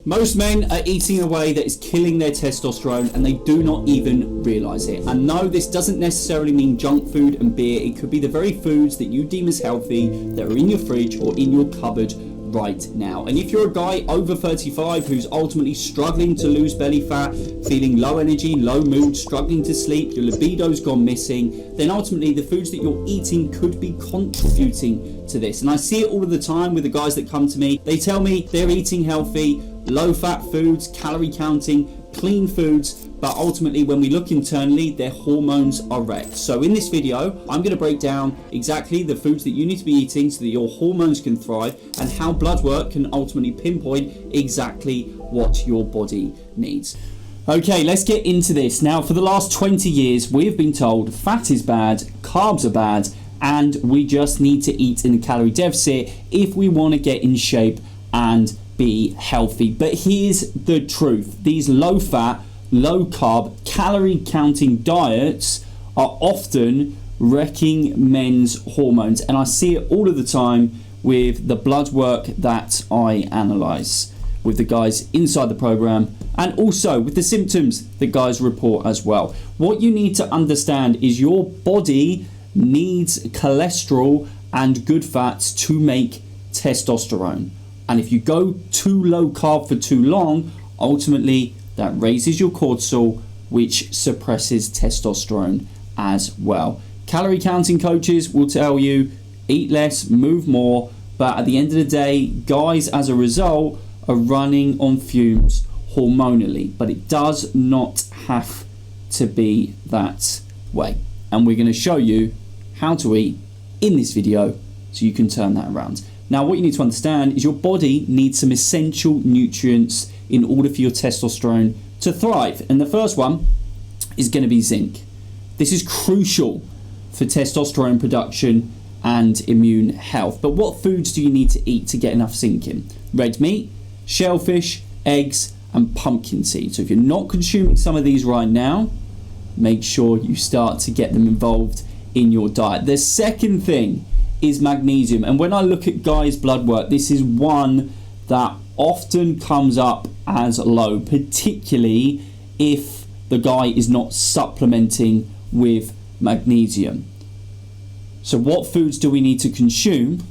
Most men are eating in a way that is killing their testosterone and they do not even realise it. And no, this doesn't necessarily mean junk food and beer. It could be the very foods that you deem as healthy that are in your fridge or in your cupboard right now. And if you're a guy over 35 who's ultimately struggling to lose belly fat, feeling low energy, low mood, struggling to sleep, your libido's gone missing, then ultimately the foods that you're eating could be contributing to this. And I see it all of the time with the guys that come to me. They tell me they're eating healthy, low fat foods, calorie counting, clean foods, but ultimately when we look internally, their hormones are wrecked. So in this video, I'm going to break down exactly the foods that you need to be eating so that your hormones can thrive, and how Bloodwork can ultimately pinpoint exactly what your body needs. Okay, let's get into this. Now, for the last 20 years, we've been told fat is bad, carbs are bad, and we just need to eat in a calorie deficit if we want to get in shape and be healthy. But here's the truth. These low fat, low carb, calorie counting diets are often wrecking men's hormones, and I see it all of the time with the blood work that I analyze with the guys inside the program, and also with the symptoms that guys report as well. What you need to understand is your body needs cholesterol and good fats to make testosterone, and if you go too low carb for too long, ultimately that raises your cortisol, which suppresses testosterone as well. Calorie counting coaches will tell you eat less, move more, but at the end of the day, guys as a result are running on fumes hormonally. But it does not have to be that way. And we're going to show you how to eat in this video so you can turn that around. Now, what you need to understand is your body needs some essential nutrients in order for your testosterone to thrive. And the first one is going to be zinc. This is crucial for testosterone production and immune health. But what foods do you need to eat to get enough zinc in? Red meat, shellfish, eggs, and pumpkin seed. So if you're not consuming some of these right now, make sure you start to get them involved in your diet. The second thing is magnesium. And when I look at guys' blood work, this is one that often comes up as low, particularly if the guy is not supplementing with magnesium. So what foods do we need to consume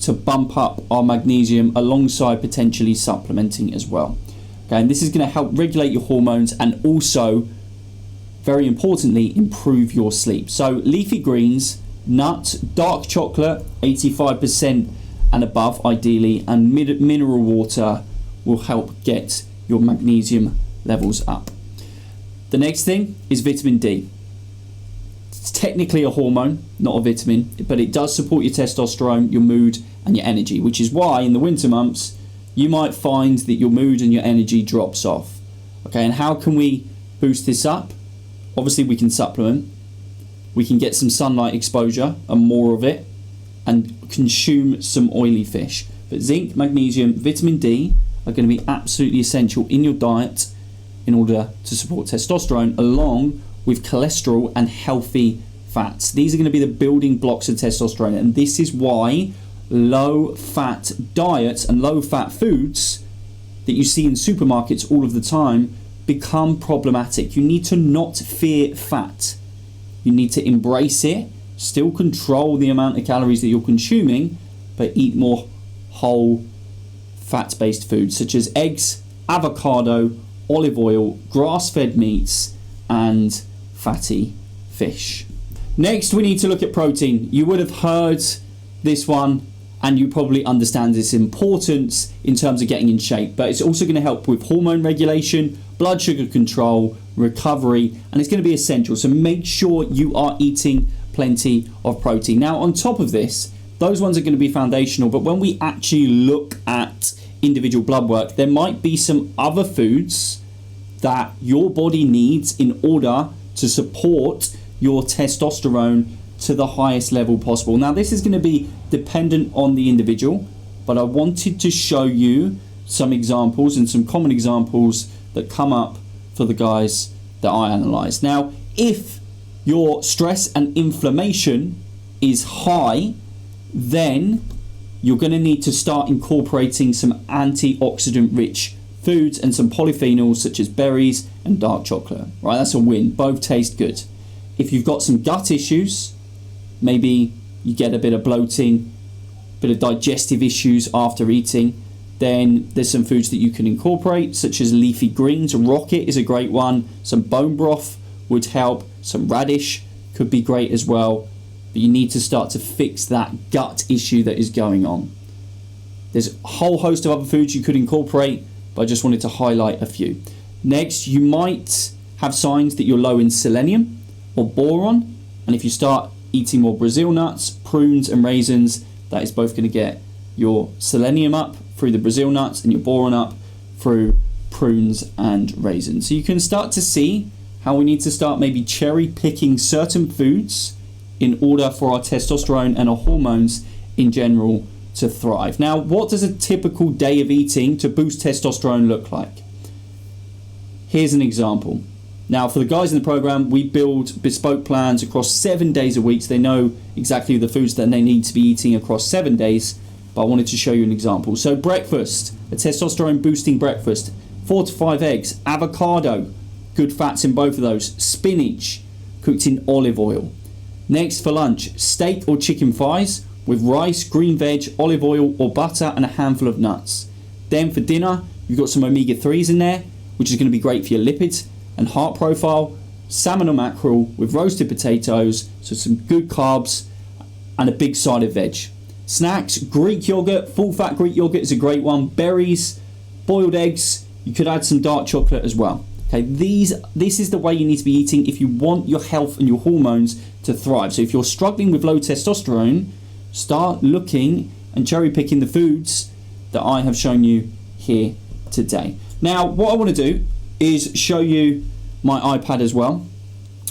to bump up our magnesium alongside potentially supplementing as well? Okay, and this is going to help regulate your hormones and also, very importantly, improve your sleep. So leafy greens, nuts, dark chocolate, 85% and above ideally, and mineral water will help get your magnesium levels up. The next thing is vitamin D. It's technically a hormone, not a vitamin, but it does support your testosterone, your mood, and your energy, which is why in the winter months you might find that your mood and your energy drops off. Okay, and how can we boost this up? Obviously we can supplement, we can get some sunlight exposure and more of it, and consume some oily fish. But zinc, magnesium, vitamin D are going to be absolutely essential in your diet in order to support testosterone, along with cholesterol and healthy fats. These are going to be the building blocks of testosterone, and this is why low fat diets and low fat foods that you see in supermarkets all of the time become problematic. You need to not fear fat. You need to embrace it, still control the amount of calories that you're consuming, but eat more whole fat-based foods such as eggs, avocado, olive oil, grass-fed meats, and fatty fish. Next, we need to look at protein. You would have heard this one, and you probably understand its importance in terms of getting in shape, but it's also going to help with hormone regulation, blood sugar control, recovery, and it's going to be essential. So make sure you are eating plenty of protein. Now, on top of this, those ones are going to be foundational, but when we actually look at individual blood work, there might be some other foods that your body needs in order to support your testosterone to the highest level possible. Now, this is going to be dependent on the individual, but I wanted to show you some examples and some common examples that come up for the guys that I analyze. Now, if your stress and inflammation is high, then you're going to need to start incorporating some antioxidant rich foods and some polyphenols such as berries and dark chocolate, right? That's a win. Both taste good. If you've got some gut issues, maybe you get a bit of bloating, bit of digestive issues after eating, then there's some foods that you can incorporate, such as leafy greens. Rocket is a great one. Some bone broth would help. Some radish could be great as well. But you need to start to fix that gut issue that is going on. There's a whole host of other foods you could incorporate, but I just wanted to highlight a few. Next, you might have signs that you're low in selenium or boron. And if you start eating more Brazil nuts, prunes and raisins, that is both going to get your selenium up through the Brazil nuts and your boron up through prunes and raisins. So you can start to see how we need to start maybe cherry picking certain foods in order for our testosterone and our hormones in general to thrive. Now, what does a typical day of eating to boost testosterone look like? Here's an example. Now, for the guys in the program, we build bespoke plans across 7 days a week, so they know exactly the foods that they need to be eating across 7 days. But I wanted to show you an example. So breakfast, a testosterone boosting breakfast, 4 to 5 eggs, avocado, good fats in both of those, spinach, cooked in olive oil. Next for lunch, steak or chicken thighs with rice, green veg, olive oil or butter and a handful of nuts. Then for dinner, you've got some omega-3s in there, which is going to be great for your lipids and heart profile, salmon or mackerel with roasted potatoes, so some good carbs and a big side of veg. Snacks, Greek yogurt, full fat Greek yogurt is a great one. Berries, boiled eggs, you could add some dark chocolate as well. Okay, this is the way you need to be eating if you want your health and your hormones to thrive. So if you're struggling with low testosterone, start looking and cherry picking the foods that I have shown you here today. Now, what I want to do is show you my iPad as well,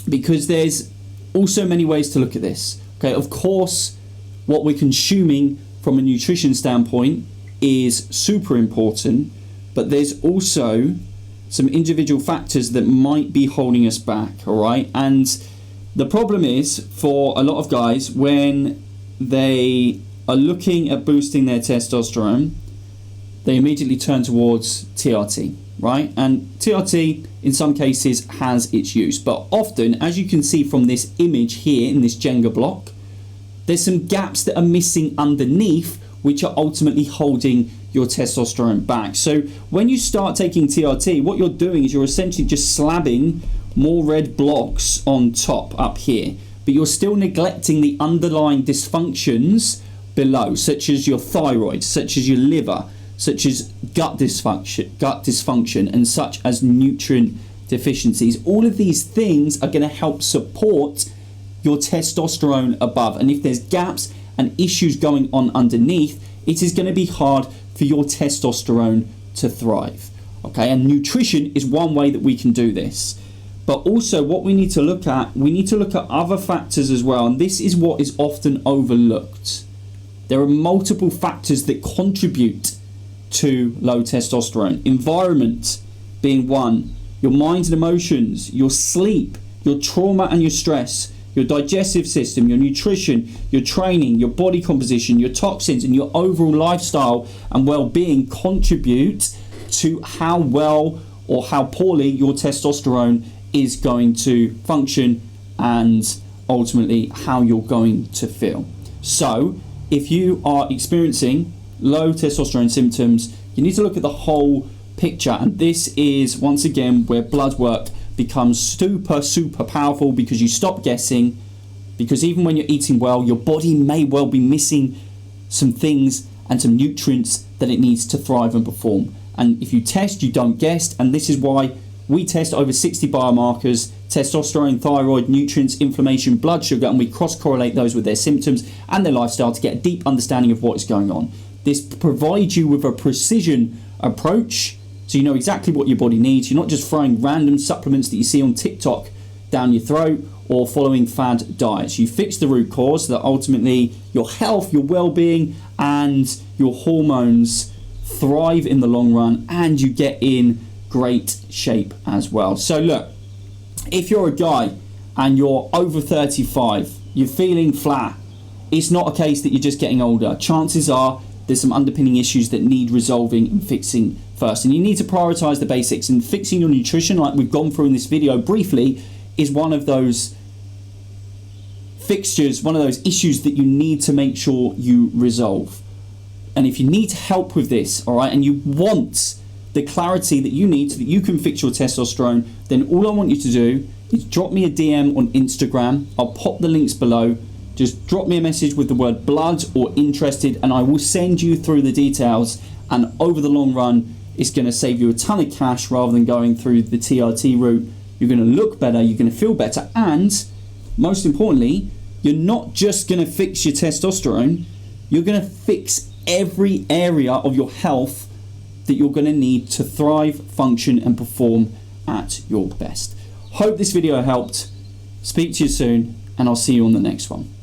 because there's also many ways to look at this. Okay, of course, what we're consuming from a nutrition standpoint is super important, but there's also some individual factors that might be holding us back, all right? And the problem is, for a lot of guys, when they are looking at boosting their testosterone, they immediately turn towards TRT, right? And TRT, in some cases, has its use. But often, as you can see from this image here in this Jenga block, there's some gaps that are missing underneath, which are ultimately holding your testosterone back. So when you start taking TRT, what you're doing is you're essentially just slabbing more red blocks on top up here, but you're still neglecting the underlying dysfunctions below, such as your thyroid, such as your liver, such as gut dysfunction, and such as nutrient deficiencies. All of these things are going to help support your testosterone above. And if there's gaps and issues going on underneath, it is going to be hard for your testosterone to thrive. Okay, and nutrition is one way that we can do this. But also what we need to look at other factors as well. And this is what is often overlooked. There are multiple factors that contribute to low testosterone. Environment being one, your mind and emotions, your sleep, your trauma and your stress, your digestive system, your nutrition, your training, your body composition, your toxins, and your overall lifestyle and well-being contribute to how well or how poorly your testosterone is going to function and ultimately how you're going to feel. So if you are experiencing low testosterone symptoms, you need to look at the whole picture, and this is once again where blood work becomes super powerful, because you stop guessing, because even when you're eating well, your body may well be missing some things and some nutrients that it needs to thrive and perform. And if you test, you don't guess, and this is why we test over 60 biomarkers: testosterone, thyroid, nutrients, inflammation, blood sugar, and we cross-correlate those with their symptoms and their lifestyle to get a deep understanding of what is going on. This provides you with a precision approach, so you know exactly what your body needs. You're not just throwing random supplements that you see on TikTok down your throat or following fad diets. You fix the root cause so that ultimately your health, your well-being, and your hormones thrive in the long run, and you get in great shape as well. So look, if you're a guy and you're over 35, you're feeling flat, it's not a case that you're just getting older. Chances are there's some underpinning issues that need resolving and fixing first. And you need to prioritize the basics, and fixing your nutrition, like we've gone through in this video briefly, is one of those fixtures, one of those issues that you need to make sure you resolve. And if you need help with this, all right, and you want the clarity that you need so that you can fix your testosterone, then all I want you to do is drop me a DM on Instagram. I'll pop the links below. Just drop me a message with the word blood or interested, and I will send you through the details. And over the long run, it's going to save you a ton of cash rather than going through the TRT route. You're going to look better, you're going to feel better, and most importantly, you're not just going to fix your testosterone, you're going to fix every area of your health that you're going to need to thrive, function, and perform at your best. Hope this video helped. Speak to you soon, and I'll see you on the next one.